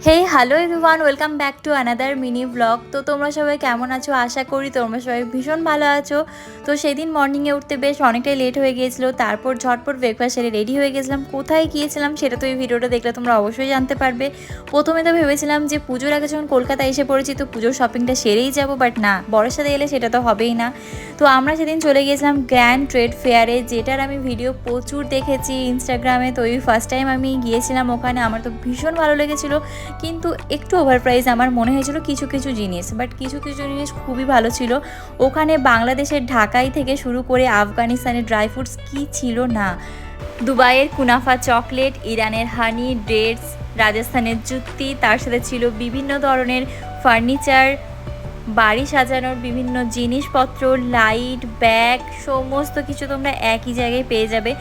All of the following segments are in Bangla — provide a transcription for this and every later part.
Hey hello everyone, welcome back to another mini blog. তো তোমরা সবাই কেমন আছো? আশা করি তোমরা সবাই ভীষণ ভালো আছো। তো সেদিন মর্নিংয়ে উঠতে বেশ অনেকটাই লেট হয়ে গিয়েছিলো, তারপর ঝটপট ব্রেকফাস্ট সেরে রেডি হয়ে গেছিলাম। কোথায় গিয়েছিলাম সেটা তো এই ভিডিওটা দেখলে তোমরা অবশ্যই জানতে পারবে। প্রথমে তো ভেবেছিলাম যে পুজোর আগে যখন কলকাতায় এসে পড়েছি তো পুজোর শপিংটা সেরেই যাবো, বাট না, বরের সাথে এলে সেটা তো হবেই না। তো আমরা সেদিন চলে গিয়েছিলাম গ্র্যান্ড ট্রেড ফেয়ারে, যেটার আমি ভিডিও প্রচুর দেখেছি ইনস্টাগ্রামে। তো এই ফার্স্ট টাইম আমি গিয়েছিলাম ওখানে, আমার তো ভীষণ ভালো লেগেছিলো। কিন্তু একটু ওভার প্রাইস আমার মনে হয়েছিল কিছু কিছু জিনিস, বাট কিছু কিছু জিনিস খুবই ভালো ছিল। ওখানে বাংলাদেশের ঢাকাই থেকে শুরু করে আফগানিস্তানের ড্রাই ফ্রুটস কী ছিল না, দুবাইয়ের কুনাফা চকলেট, ইরানের হানি, ডেটস, রাজস্থানের জুত্তি, তার সাথে ছিল বিভিন্ন ধরনের ফার্নিচার, বাড়ি সাজানোর বিভিন্ন জিনিসপত্র, লাইট, ব্যাগ, সমস্ত কিছু তোমরা একই জায়গায় পেয়ে যাবে।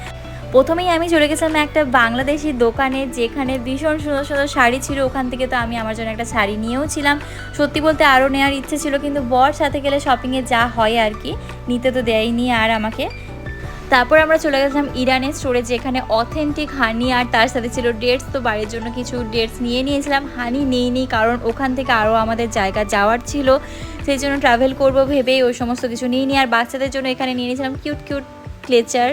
প্রথমেই আমি চলে গেছিলাম একটা বাংলাদেশি দোকানে, যেখানে ভীষণ সুন্দর সুন্দর শাড়ি ছিল। ওখান থেকে তো আমি আমার জন্য একটা শাড়ি নিয়েও ছিলাম। সত্যি বলতে আরও নেওয়ার ইচ্ছে ছিল, কিন্তু বর সাথে গেলে শপিংয়ে যা হয় আর কি, নিতে তো দেয়নি আর আমাকে। তারপর আমরা চলে গেছিলাম ইরানের স্টোরে, যেখানে অথেন্টিক হানি আর তার সাথে ছিল ডেটস। তো বাড়ির জন্য কিছু ডেটস নিয়ে নিয়েছিলাম, হানি নেইনি কারণ ওখান থেকে আরও আমাদের জায়গা যাওয়ার ছিল, সেই জন্য ট্রাভেল করবো ভেবেই ওই সমস্ত কিছু নিয়ে নিই। আর বাচ্চাদের জন্য এখানে নিয়ে নিয়েছিলাম কিউট কিউট ক্লেচার।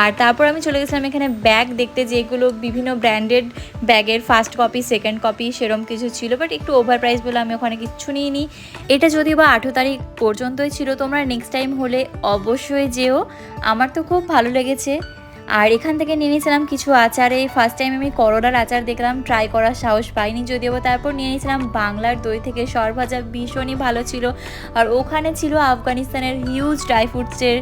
আর তারপর আমি চলে গেছিলাম এখানে ব্যাগ দেখতে, যেগুলো বিভিন্ন ব্র্যান্ডেড ব্যাগের ফার্স্ট কপি, সেকেন্ড কপি সেরম কিছু ছিল, বাট একটু ওভার প্রাইস বলে আমি ওখানে কিচ্ছু নিইনি। এটা যদি বা 18 তারিখ পর্যন্তই ছিল, তোমরা নেক্সট টাইম হলে অবশ্যই যেও, আমার তো খুব ভালো লেগেছে। আর এখান থেকে নিয়ে নিয়েছিলাম কিছু আচার। এই ফার্স্ট টাইম আমি করলার আচার দেখলাম, ট্রাই করার সাহস পাইনি যদিও। তারপর নিয়ে নিয়েছিলাম বাংলার দই থেকে সরভাজা, ভীষণই ভালো ছিল। আর ওখানে ছিল আফগানিস্তানের হিউজ ড্রাই ফ্রুটসের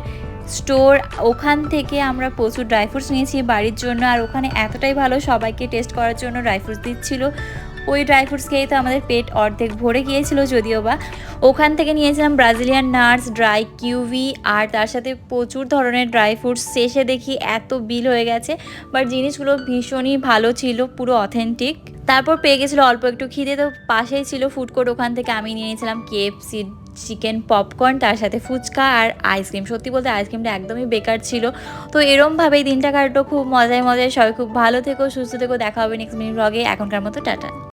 স্টোর, ওখান থেকে আমরা প্রচুর ড্রাই ফ্রুটস নিয়েছি বাড়ির জন্য। আর ওখানে এতটাই ভালো, সবাইকে টেস্ট করার জন্য ড্রাই ফ্রুটস দিচ্ছিলো। ওই ড্রাই ফ্রুটস খেয়েই তো আমাদের পেট অর্ধেক ভরে গিয়েছিল যদিও বা। ওখান থেকে নিয়েছিলাম ব্রাজিলিয়ান নাটস, ড্রাই কিউই আর তার সাথে প্রচুর ধরনের ড্রাই ফ্রুটস। শেষে দেখি এত বিল হয়ে গেছে, বাট জিনিসগুলো ভীষণই ভালো ছিল, পুরো অথেন্টিক। তারপর পেয়ে গেছিলো অল্প একটু খিদে, তো পাশেই ছিল ফুড কোর্ট, ওখান থেকে আমি নিয়ে নিয়েছিলাম KFC চিকেন পপকর্ন, তার সাথে ফুচকা আর আইসক্রিম। সত্যি বলতে আইসক্রিমটা একদমই বেকার ছিল। তো এরমভাবেই দিনটা কাটলো খুব মজায় মজায়। সবাই খুব ভালো থেকো, সুস্থ থেকো, দেখা হবে নেক্সট মিনি ব্লগে। এখনকার মতো টাটা।